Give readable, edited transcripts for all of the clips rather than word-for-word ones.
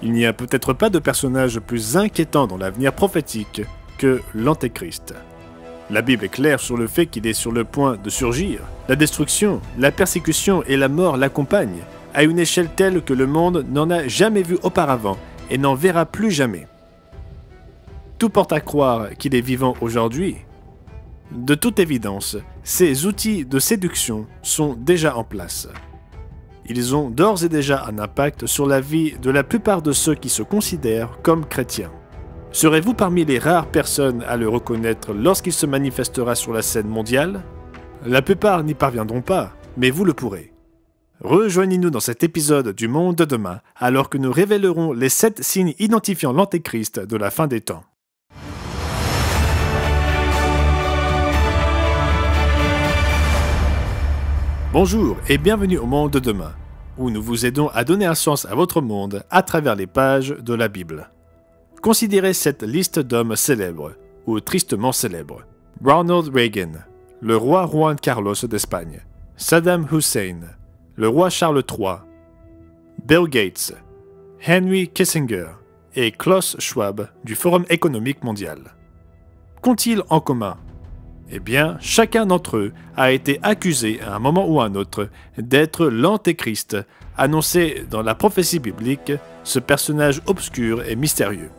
Il n'y a peut-être pas de personnage plus inquiétant dans l'avenir prophétique que l'Antéchrist. La Bible est claire sur le fait qu'il est sur le point de surgir. La destruction, la persécution et la mort l'accompagnent, à une échelle telle que le monde n'en a jamais vu auparavant et n'en verra plus jamais. Tout porte à croire qu'il est vivant aujourd'hui. De toute évidence, ces outils de séduction sont déjà en place. Ils ont d'ores et déjà un impact sur la vie de la plupart de ceux qui se considèrent comme chrétiens. Serez-vous parmi les rares personnes à le reconnaître lorsqu'il se manifestera sur la scène mondiale? La plupart n'y parviendront pas, mais vous le pourrez. Rejoignez-nous dans cet épisode du Monde de demain, alors que nous révélerons les 7 signes identifiant l'Antéchrist de la fin des temps. Bonjour et bienvenue au Monde de demain, où nous vous aidons à donner un sens à votre monde à travers les pages de la Bible. Considérez cette liste d'hommes célèbres, ou tristement célèbres. Ronald Reagan, le roi Juan Carlos d'Espagne, Saddam Hussein, le roi Charles III, Bill Gates, Henry Kissinger et Klaus Schwab du Forum économique mondial. Qu'ont-ils en commun? Eh bien, chacun d'entre eux a été accusé à un moment ou à un autre d'être l'Antéchrist, annoncé dans la prophétie biblique, ce personnage obscur et mystérieux.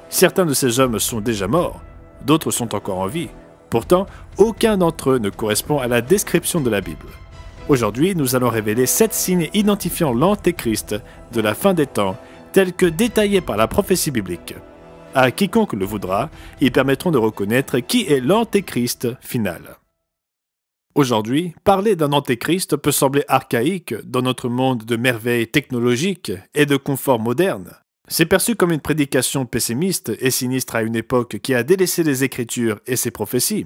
Certains de ces hommes sont déjà morts, d'autres sont encore en vie. Pourtant, aucun d'entre eux ne correspond à la description de la Bible. Aujourd'hui, nous allons révéler 7 signes identifiant l'Antéchrist de la fin des temps, tels que détaillés par la prophétie biblique. À quiconque le voudra, ils permettront de reconnaître qui est l'Antéchrist final. Aujourd'hui, parler d'un Antéchrist peut sembler archaïque dans notre monde de merveilles technologiques et de confort moderne. C'est perçu comme une prédication pessimiste et sinistre à une époque qui a délaissé les Écritures et ses prophéties.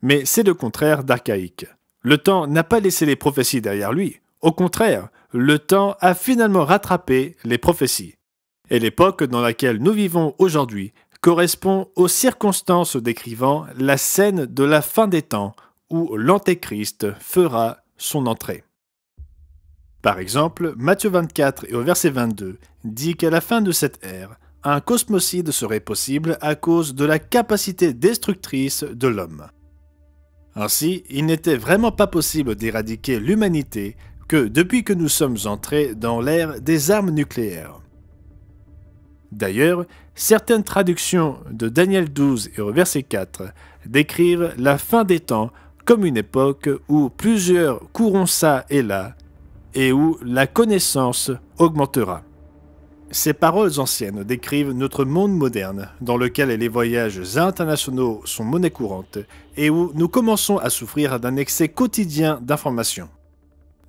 Mais c'est le contraire d'archaïque. Le temps n'a pas laissé les prophéties derrière lui. Au contraire, le temps a finalement rattrapé les prophéties. Et l'époque dans laquelle nous vivons aujourd'hui correspond aux circonstances décrivant la scène de la fin des temps où l'Antéchrist fera son entrée. Par exemple, Matthieu 24 et au verset 22 dit qu'à la fin de cette ère, un cosmocide serait possible à cause de la capacité destructrice de l'homme. Ainsi, il n'était vraiment pas possible d'éradiquer l'humanité que depuis que nous sommes entrés dans l'ère des armes nucléaires. D'ailleurs, certaines traductions de Daniel 12 et au verset 4 décrivent la fin des temps comme une époque où plusieurs courront ça et là, et où la connaissance augmentera. Ces paroles anciennes décrivent notre monde moderne, dans lequel les voyages internationaux sont monnaie courante, et où nous commençons à souffrir d'un excès quotidien d'informations.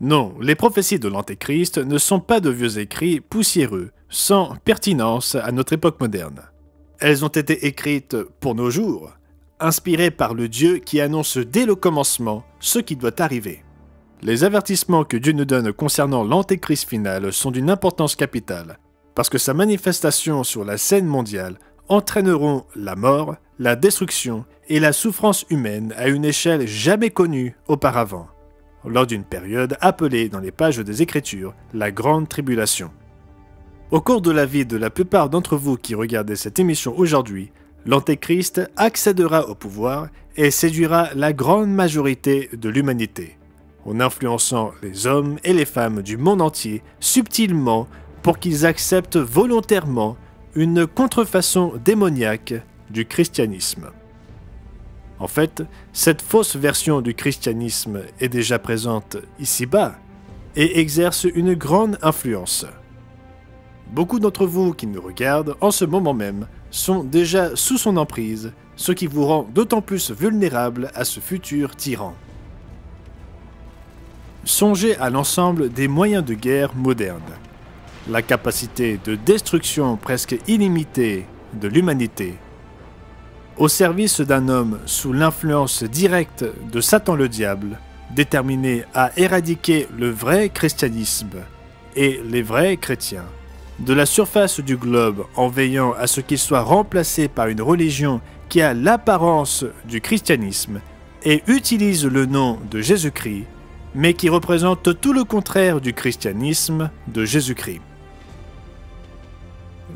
Non, les prophéties de l'Antéchrist ne sont pas de vieux écrits poussiéreux, sans pertinence à notre époque moderne. Elles ont été écrites pour nos jours, inspirées par le Dieu qui annonce dès le commencement ce qui doit arriver. Les avertissements que Dieu nous donne concernant l'Antéchrist final sont d'une importance capitale, parce que sa manifestation sur la scène mondiale entraîneront la mort, la destruction et la souffrance humaine à une échelle jamais connue auparavant, lors d'une période appelée dans les pages des Écritures la Grande Tribulation. Au cours de la vie de la plupart d'entre vous qui regardez cette émission aujourd'hui, l'Antéchrist accédera au pouvoir et séduira la grande majorité de l'humanité, en influençant les hommes et les femmes du monde entier subtilement pour qu'ils acceptent volontairement une contrefaçon démoniaque du christianisme. En fait, cette fausse version du christianisme est déjà présente ici-bas et exerce une grande influence. Beaucoup d'entre vous qui nous regardent en ce moment même sont déjà sous son emprise, ce qui vous rend d'autant plus vulnérable à ce futur tyran. Songez à l'ensemble des moyens de guerre modernes. La capacité de destruction presque illimitée de l'humanité, au service d'un homme sous l'influence directe de Satan le diable, déterminé à éradiquer le vrai christianisme et les vrais chrétiens, de la surface du globe en veillant à ce qu'il soit remplacé par une religion qui a l'apparence du christianisme et utilise le nom de Jésus-Christ, mais qui représente tout le contraire du christianisme de Jésus-Christ.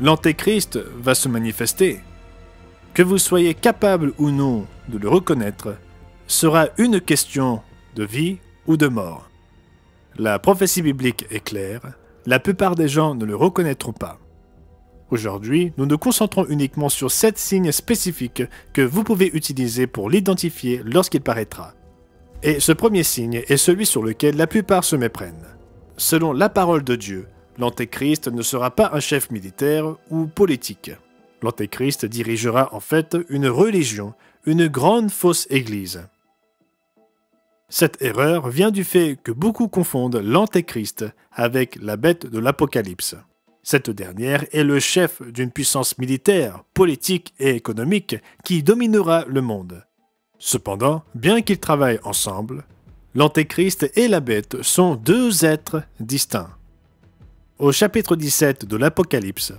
l'Antéchrist va se manifester. Que vous soyez capable ou non de le reconnaître sera une question de vie ou de mort. La prophétie biblique est claire, la plupart des gens ne le reconnaîtront pas. Aujourd'hui, nous nous concentrons uniquement sur 7 signes spécifiques que vous pouvez utiliser pour l'identifier lorsqu'il paraîtra. Et ce premier signe est celui sur lequel la plupart se méprennent. Selon la parole de Dieu, l'Antéchrist ne sera pas un chef militaire ou politique. L'Antéchrist dirigera en fait une religion, une grande fausse église. Cette erreur vient du fait que beaucoup confondent l'Antéchrist avec la bête de l'Apocalypse. Cette dernière est le chef d'une puissance militaire, politique et économique qui dominera le monde. Cependant, bien qu'ils travaillent ensemble, l'Antéchrist et la bête sont 2 êtres distincts. Au chapitre 17 de l'Apocalypse,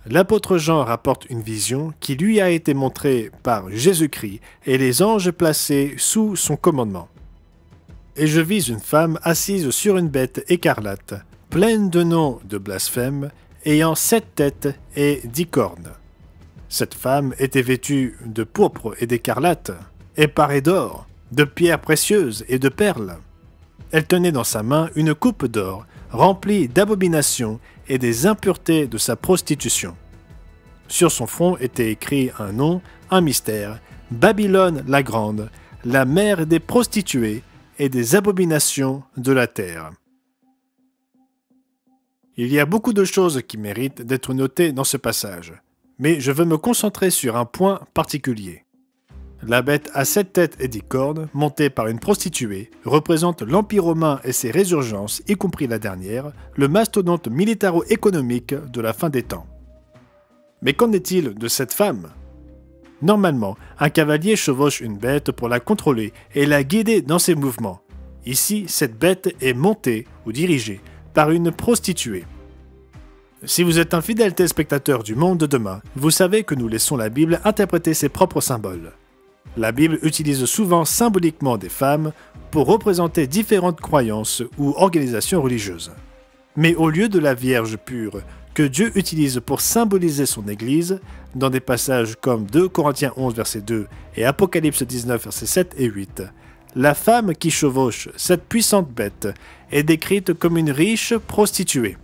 l'apôtre Jean rapporte une vision qui lui a été montrée par Jésus-Christ et les anges placés sous son commandement. Et je vis une femme assise sur une bête écarlate, pleine de noms de blasphème, ayant 7 têtes et 10 cornes. Cette femme était vêtue de pourpre et d'écarlate, et parée d'or, de pierres précieuses et de perles. Elle tenait dans sa main une coupe d'or, remplie d'abominations et des impuretés de sa prostitution. Sur son front était écrit un nom, un mystère, Babylone la Grande, la mère des prostituées et des abominations de la terre. Il y a beaucoup de choses qui méritent d'être notées dans ce passage, mais je veux me concentrer sur un point particulier. La bête à 7 têtes et 10 cornes, montée par une prostituée, représente l'Empire romain et ses résurgences, y compris la dernière, le mastodonte militaro-économique de la fin des temps. Mais qu'en est-il de cette femme ? Normalement, un cavalier chevauche une bête pour la contrôler et la guider dans ses mouvements. Ici, cette bête est montée ou dirigée par une prostituée. Si vous êtes un fidèle téléspectateur du Monde de demain, vous savez que nous laissons la Bible interpréter ses propres symboles. La Bible utilise souvent symboliquement des femmes pour représenter différentes croyances ou organisations religieuses. Mais au lieu de la Vierge pure que Dieu utilise pour symboliser son Église, dans des passages comme 2 Corinthiens 11 verset 2 et Apocalypse 19 versets 7 et 8, la femme qui chevauche cette puissante bête est décrite comme une riche prostituée.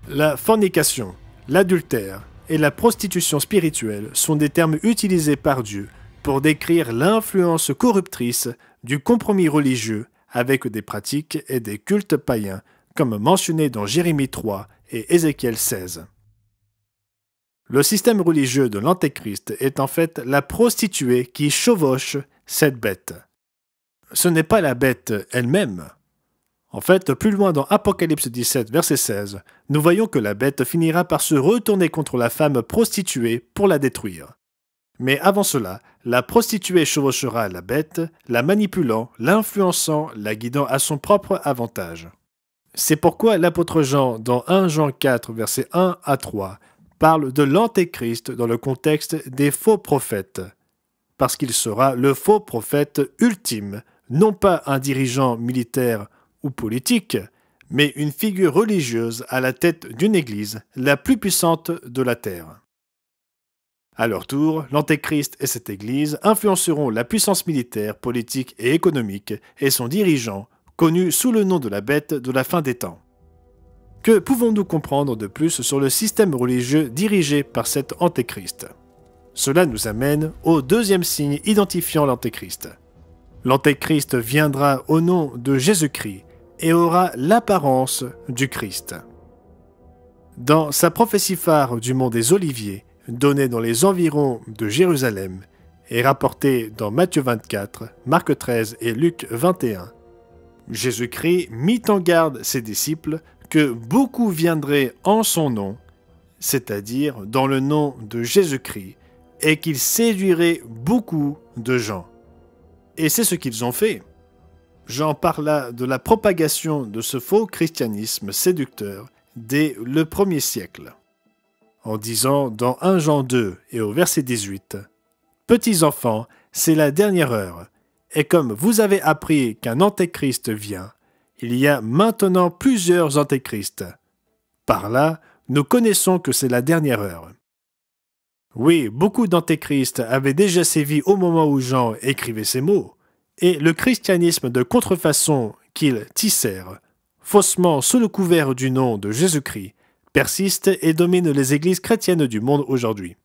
La fornication, l'adultère et la prostitution spirituelle sont des termes utilisés par Dieu pour décrire l'influence corruptrice du compromis religieux avec des pratiques et des cultes païens, comme mentionné dans Jérémie 3 et Ézéchiel 16. Le système religieux de l'Antéchrist est en fait la prostituée qui chevauche cette bête. Ce n'est pas la bête elle-même. En fait, plus loin dans Apocalypse 17, verset 16, nous voyons que la bête finira par se retourner contre la femme prostituée pour la détruire. Mais avant cela, la prostituée chevauchera la bête, la manipulant, l'influençant, la guidant à son propre avantage. C'est pourquoi l'apôtre Jean, dans 1 Jean 4, versets 1 à 3, parle de l'Antéchrist dans le contexte des faux prophètes, parce qu'il sera le faux prophète ultime, non pas un dirigeant militaire ou politique, mais une figure religieuse à la tête d'une église, la plus puissante de la terre. À leur tour, l'Antéchrist et cette église influenceront la puissance militaire, politique et économique et son dirigeant, connu sous le nom de la bête de la fin des temps. Que pouvons-nous comprendre de plus sur le système religieux dirigé par cet Antéchrist ? Cela nous amène au deuxième signe identifiant l'Antéchrist. L'Antéchrist viendra au nom de Jésus-Christ et aura l'apparence du Christ. Dans sa prophétie phare du mont des Oliviers, donnée dans les environs de Jérusalem, et rapportée dans Matthieu 24, Marc 13 et Luc 21, Jésus-Christ mit en garde ses disciples que beaucoup viendraient en son nom, c'est-à-dire dans le nom de Jésus-Christ, et qu'ils séduiraient beaucoup de gens. Et c'est ce qu'ils ont fait. Jean parla de la propagation de ce faux christianisme séducteur dès le 1er siècle, en disant dans 1 Jean 2 et au verset 18, « Petits enfants, c'est la dernière heure, et comme vous avez appris qu'un antéchrist vient, il y a maintenant plusieurs antéchrists. Par là, nous connaissons que c'est la dernière heure. Oui, beaucoup d'antéchrists avaient déjà sévi au moment où Jean écrivait ces mots, et le christianisme de contrefaçon qu'ils tissèrent, faussement sous le couvert du nom de Jésus-Christ, persiste et domine les églises chrétiennes du monde aujourd'hui.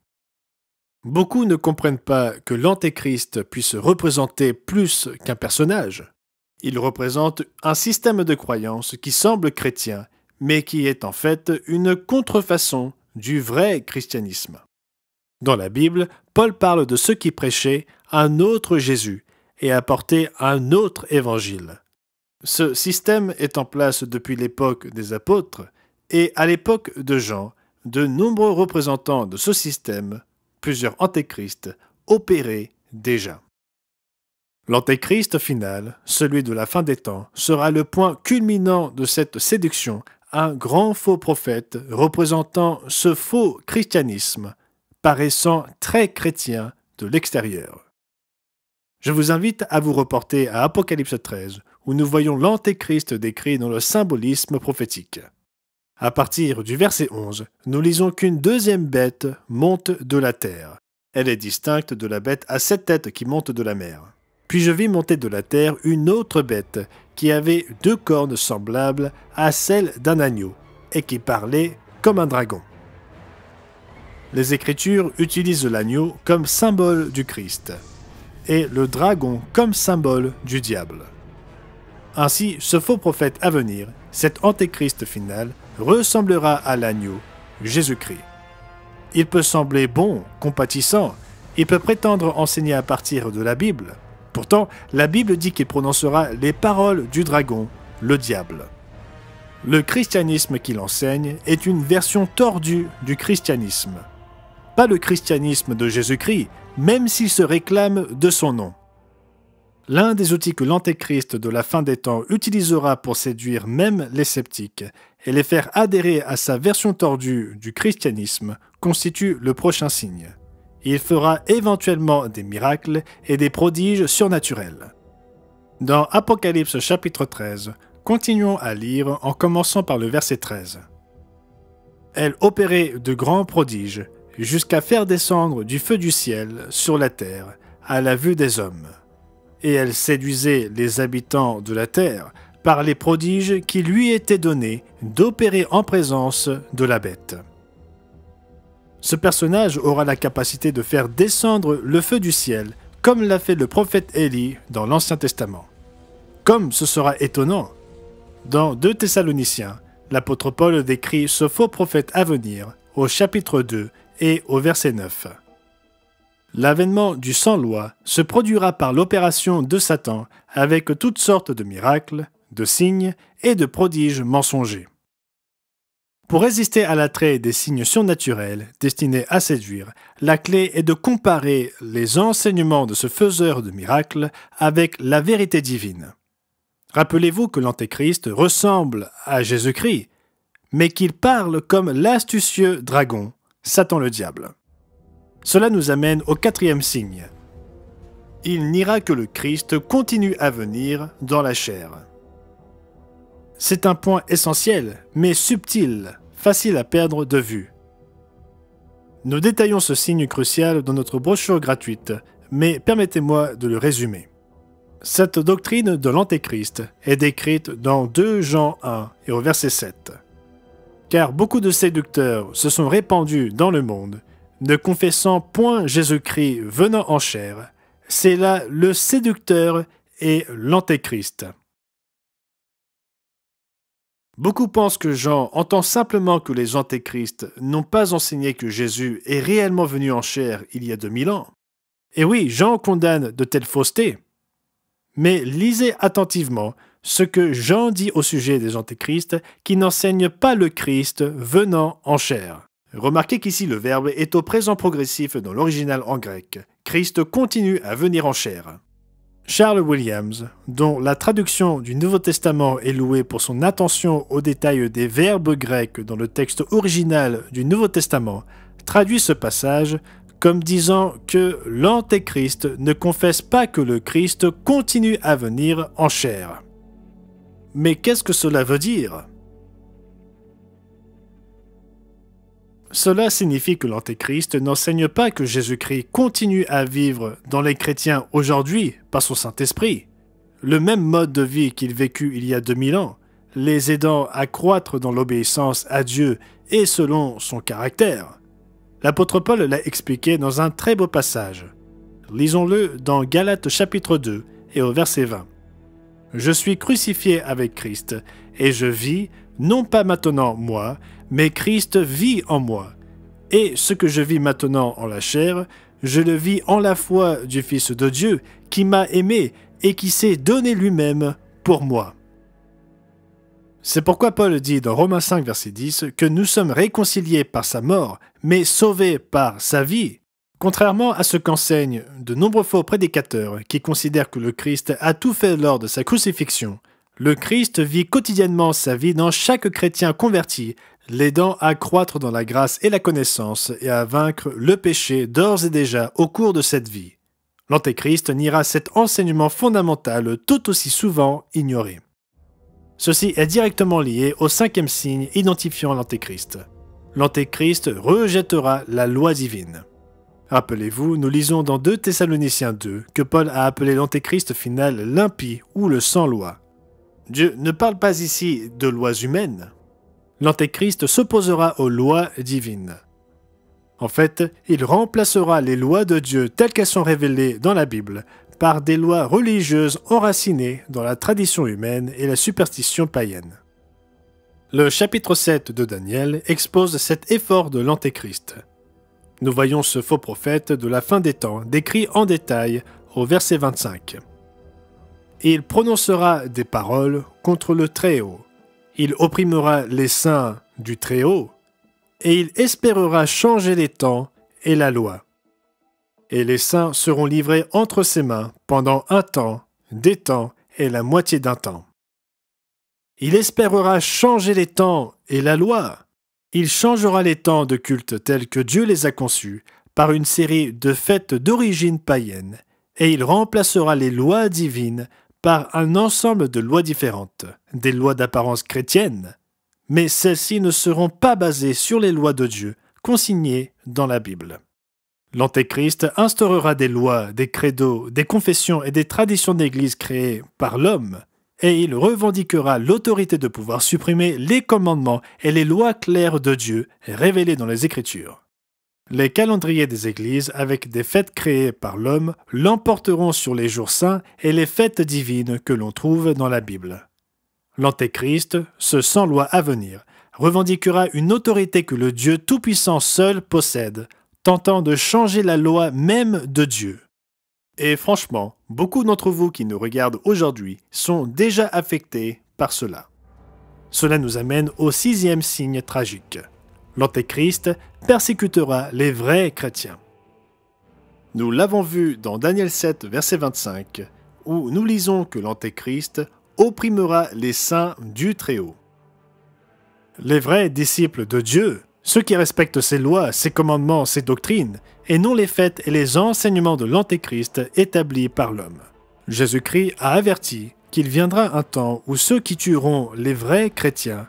Beaucoup ne comprennent pas que l'antéchrist puisse représenter plus qu'un personnage. Il représente un système de croyance qui semble chrétien, mais qui est en fait une contrefaçon du vrai christianisme. Dans la Bible, Paul parle de ceux qui prêchaient un autre Jésus et apportaient un autre évangile. Ce système est en place depuis l'époque des apôtres, et à l'époque de Jean, de nombreux représentants de ce système, plusieurs antéchrists, opéraient déjà. L'antéchrist final, celui de la fin des temps, sera le point culminant de cette séduction, un grand faux prophète représentant ce faux christianisme, paraissant très chrétien de l'extérieur. Je vous invite à vous reporter à Apocalypse 13, où nous voyons l'antéchrist décrit dans le symbolisme prophétique. À partir du verset 11, nous lisons qu'une deuxième bête monte de la terre. Elle est distincte de la bête à 7 têtes qui monte de la mer. Puis je vis monter de la terre une autre bête qui avait 2 cornes semblables à celles d'un agneau et qui parlait comme un dragon. Les Écritures utilisent l'agneau comme symbole du Christ et le dragon comme symbole du diable. Ainsi, ce faux prophète à venir, cet antéchrist final, ressemblera à l'agneau, Jésus-Christ. Il peut sembler bon, compatissant, il peut prétendre enseigner à partir de la Bible. Pourtant, la Bible dit qu'il prononcera les paroles du dragon, le diable. Le christianisme qu'il enseigne est une version tordue du christianisme. Pas le christianisme de Jésus-Christ, même s'il se réclame de son nom. L'un des outils que l'antéchrist de la fin des temps utilisera pour séduire même les sceptiques et les faire adhérer à sa version tordue du christianisme constitue le prochain signe. Il fera éventuellement des miracles et des prodiges surnaturels. Dans Apocalypse chapitre 13, continuons à lire en commençant par le verset 13. Elle opérait de grands prodiges, jusqu'à faire descendre du feu du ciel sur la terre, à la vue des hommes. Et elle séduisait les habitants de la terre par les prodiges qui lui étaient donnés d'opérer en présence de la bête. Ce personnage aura la capacité de faire descendre le feu du ciel, comme l'a fait le prophète Élie dans l'Ancien Testament. Comme ce sera étonnant, dans 2 Thessaloniciens, l'apôtre Paul décrit ce faux prophète à venir au chapitre 2 et au verset 9. L'avènement du sans-loi se produira par l'opération de Satan avec toutes sortes de miracles, de signes et de prodiges mensongers. Pour résister à l'attrait des signes surnaturels destinés à séduire, la clé est de comparer les enseignements de ce faiseur de miracles avec la vérité divine. Rappelez-vous que l'antéchrist ressemble à Jésus-Christ, mais qu'il parle comme l'astucieux dragon, Satan le diable. Cela nous amène au 4e signe. Il n'ira que le Christ continue à venir dans la chair. C'est un point essentiel, mais subtil, facile à perdre de vue. Nous détaillons ce signe crucial dans notre brochure gratuite, mais permettez-moi de le résumer. Cette doctrine de l'Antéchrist est décrite dans 2 Jean 1 et au verset 7. Car beaucoup de séducteurs se sont répandus dans le monde, ne confessant point Jésus-Christ venant en chair. C'est là le séducteur et l'Antéchrist. Beaucoup pensent que Jean entend simplement que les antéchrists n'ont pas enseigné que Jésus est réellement venu en chair il y a 2000 ans. Et oui, Jean condamne de telles faussetés. Mais lisez attentivement ce que Jean dit au sujet des antéchrists qui n'enseignent pas le Christ venant en chair. Remarquez qu'ici le verbe est au présent progressif dans l'original en grec. Christ continue à venir en chair. Charles Williams, dont la traduction du Nouveau Testament est louée pour son attention aux détails des verbes grecs dans le texte original du Nouveau Testament, traduit ce passage comme disant que l'Antéchrist ne confesse pas que le Christ continue à venir en chair. Mais qu'est-ce que cela veut dire ? Cela signifie que l'Antéchrist n'enseigne pas que Jésus-Christ continue à vivre dans les chrétiens aujourd'hui par son Saint-Esprit. Le même mode de vie qu'il vécut il y a 2000 ans, les aidant à croître dans l'obéissance à Dieu et selon son caractère. L'apôtre Paul l'a expliqué dans un très beau passage. Lisons-le dans Galates chapitre 2 et au verset 20. « Je suis crucifié avec Christ, et je vis, non pas maintenant moi, mais Christ vit en moi. Et ce que je vis maintenant en la chair, je le vis en la foi du Fils de Dieu, qui m'a aimé et qui s'est donné lui-même pour moi. » C'est pourquoi Paul dit dans Romains 5, verset 10, que nous sommes réconciliés par sa mort, mais sauvés par sa vie. Contrairement à ce qu'enseignent de nombreux faux prédicateurs qui considèrent que le Christ a tout fait lors de sa crucifixion, le Christ vit quotidiennement sa vie dans chaque chrétien converti, l'aidant à croître dans la grâce et la connaissance et à vaincre le péché d'ores et déjà au cours de cette vie. L'Antéchrist niera cet enseignement fondamental tout aussi souvent ignoré. Ceci est directement lié au 5e signe identifiant l'Antéchrist. L'Antéchrist rejettera la loi divine. Rappelez-vous, nous lisons dans 2 Thessaloniciens 2 que Paul a appelé l'Antéchrist final l'impie ou le sans-loi. Dieu ne parle pas ici de lois humaines. L'Antéchrist s'opposera aux lois divines. En fait, il remplacera les lois de Dieu telles qu'elles sont révélées dans la Bible par des lois religieuses enracinées dans la tradition humaine et la superstition païenne. Le chapitre 7 de Daniel expose cet effort de l'Antéchrist. Nous voyons ce faux prophète de la fin des temps décrit en détail au verset 25. « Il prononcera des paroles contre le Très-Haut. Il opprimera les saints du Très-Haut, et il espérera changer les temps et la loi. Et les saints seront livrés entre ses mains pendant un temps, des temps et la moitié d'un temps. Il espérera changer les temps et la loi. Il changera les temps de culte tels que Dieu les a conçus par une série de fêtes d'origine païenne, et il remplacera les lois divines par un ensemble de lois différentes, des lois d'apparence chrétienne, mais celles-ci ne seront pas basées sur les lois de Dieu consignées dans la Bible. L'Antéchrist instaurera des lois, des credos, des confessions et des traditions d'Église créées par l'homme, et il revendiquera l'autorité de pouvoir supprimer les commandements et les lois claires de Dieu révélées dans les Écritures. Les calendriers des églises, avec des fêtes créées par l'homme, l'emporteront sur les jours saints et les fêtes divines que l'on trouve dans la Bible. L'Antéchrist, ce sans-loi à venir, revendiquera une autorité que le Dieu Tout-Puissant seul possède, tentant de changer la loi même de Dieu. Et franchement, beaucoup d'entre vous qui nous regardent aujourd'hui sont déjà affectés par cela. Cela nous amène au 6e signe tragique. L'Antéchrist persécutera les vrais chrétiens. Nous l'avons vu dans Daniel 7, verset 25, où nous lisons que l'Antéchrist opprimera les saints du Très-Haut. Les vrais disciples de Dieu, ceux qui respectent ses lois, ses commandements, ses doctrines, et non les faits et les enseignements de l'Antéchrist établis par l'homme. Jésus-Christ a averti qu'il viendra un temps où ceux qui tueront les vrais chrétiens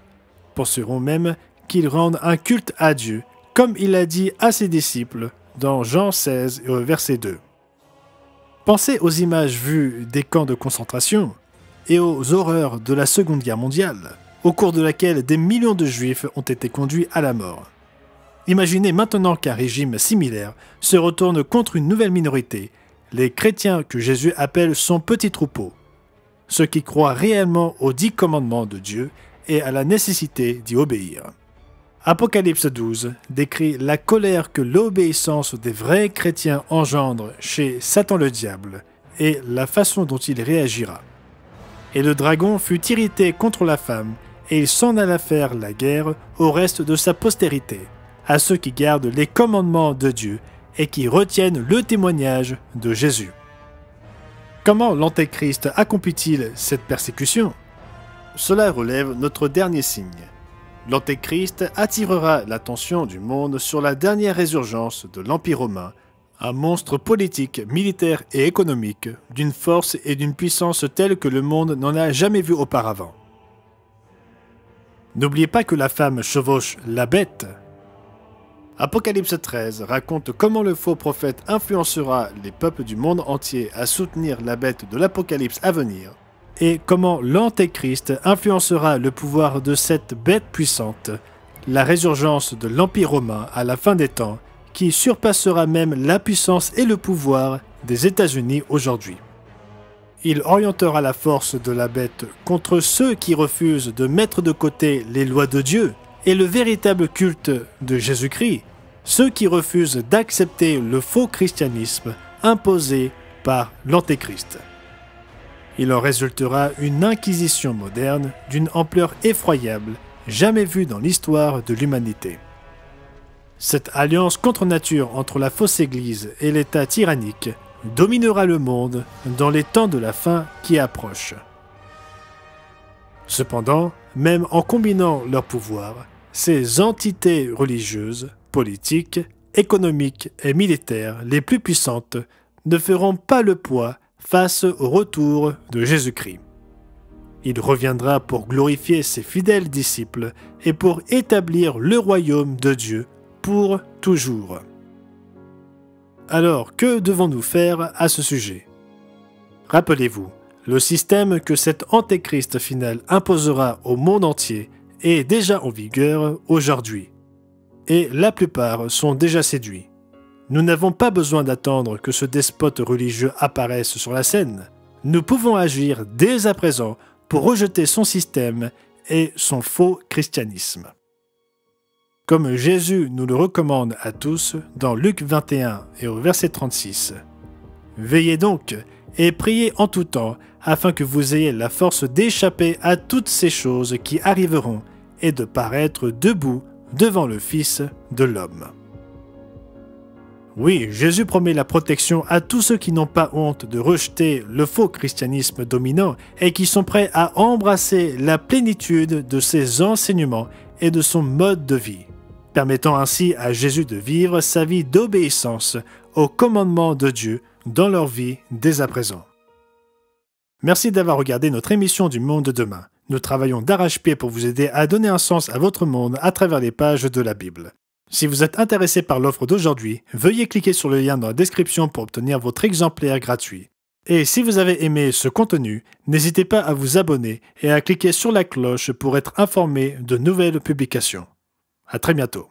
penseront même qu'ils rendent un culte à Dieu, comme il a dit à ses disciples dans Jean 16 et au verset 2. Pensez aux images vues des camps de concentration et aux horreurs de la Seconde Guerre mondiale, au cours de laquelle des millions de Juifs ont été conduits à la mort. Imaginez maintenant qu'un régime similaire se retourne contre une nouvelle minorité, les chrétiens que Jésus appelle son petit troupeau, ceux qui croient réellement aux 10 commandements de Dieu et à la nécessité d'y obéir. Apocalypse 12 décrit la colère que l'obéissance des vrais chrétiens engendre chez Satan le diable et la façon dont il réagira. Et le dragon fut irrité contre la femme, et il s'en alla faire la guerre au reste de sa postérité, à ceux qui gardent les commandements de Dieu et qui retiennent le témoignage de Jésus. Comment l'Antéchrist accomplit-il cette persécution? Cela relève notre dernier signe. L'Antéchrist attirera l'attention du monde sur la dernière résurgence de l'Empire romain, un monstre politique, militaire et économique, d'une force et d'une puissance telles que le monde n'en a jamais vu auparavant. N'oubliez pas que la femme chevauche la bête. Apocalypse 13 raconte comment le faux prophète influencera les peuples du monde entier à soutenir la bête de l'Apocalypse à venir, et comment l'Antéchrist influencera le pouvoir de cette bête puissante, la résurgence de l'Empire romain à la fin des temps, qui surpassera même la puissance et le pouvoir des États-Unis aujourd'hui. Il orientera la force de la bête contre ceux qui refusent de mettre de côté les lois de Dieu et le véritable culte de Jésus-Christ, ceux qui refusent d'accepter le faux christianisme imposé par l'Antéchrist. Il en résultera une inquisition moderne d'une ampleur effroyable, jamais vue dans l'histoire de l'humanité. Cette alliance contre nature entre la fausse Église et l'État tyrannique dominera le monde dans les temps de la fin qui approchent. Cependant, même en combinant leurs pouvoirs, ces entités religieuses, politiques, économiques et militaires les plus puissantes ne feront pas le poids face au retour de Jésus-Christ. Il reviendra pour glorifier ses fidèles disciples et pour établir le royaume de Dieu pour toujours. Alors, que devons-nous faire à ce sujet? Rappelez-vous, le système que cet antéchrist final imposera au monde entier est déjà en vigueur aujourd'hui, et la plupart sont déjà séduits. Nous n'avons pas besoin d'attendre que ce despote religieux apparaisse sur la scène. Nous pouvons agir dès à présent pour rejeter son système et son faux christianisme. Comme Jésus nous le recommande à tous dans Luc 21 et au verset 36. Veillez donc et priez en tout temps afin que vous ayez la force d'échapper à toutes ces choses qui arriveront et de paraître debout devant le Fils de l'homme. Oui, Jésus promet la protection à tous ceux qui n'ont pas honte de rejeter le faux christianisme dominant et qui sont prêts à embrasser la plénitude de ses enseignements et de son mode de vie, permettant ainsi à Jésus de vivre sa vie d'obéissance aux commandements de Dieu dans leur vie dès à présent. Merci d'avoir regardé notre émission du Monde de demain. Nous travaillons d'arrache-pied pour vous aider à donner un sens à votre monde à travers les pages de la Bible. Si vous êtes intéressé par l'offre d'aujourd'hui, veuillez cliquer sur le lien dans la description pour obtenir votre exemplaire gratuit. Et si vous avez aimé ce contenu, n'hésitez pas à vous abonner et à cliquer sur la cloche pour être informé de nouvelles publications. À très bientôt.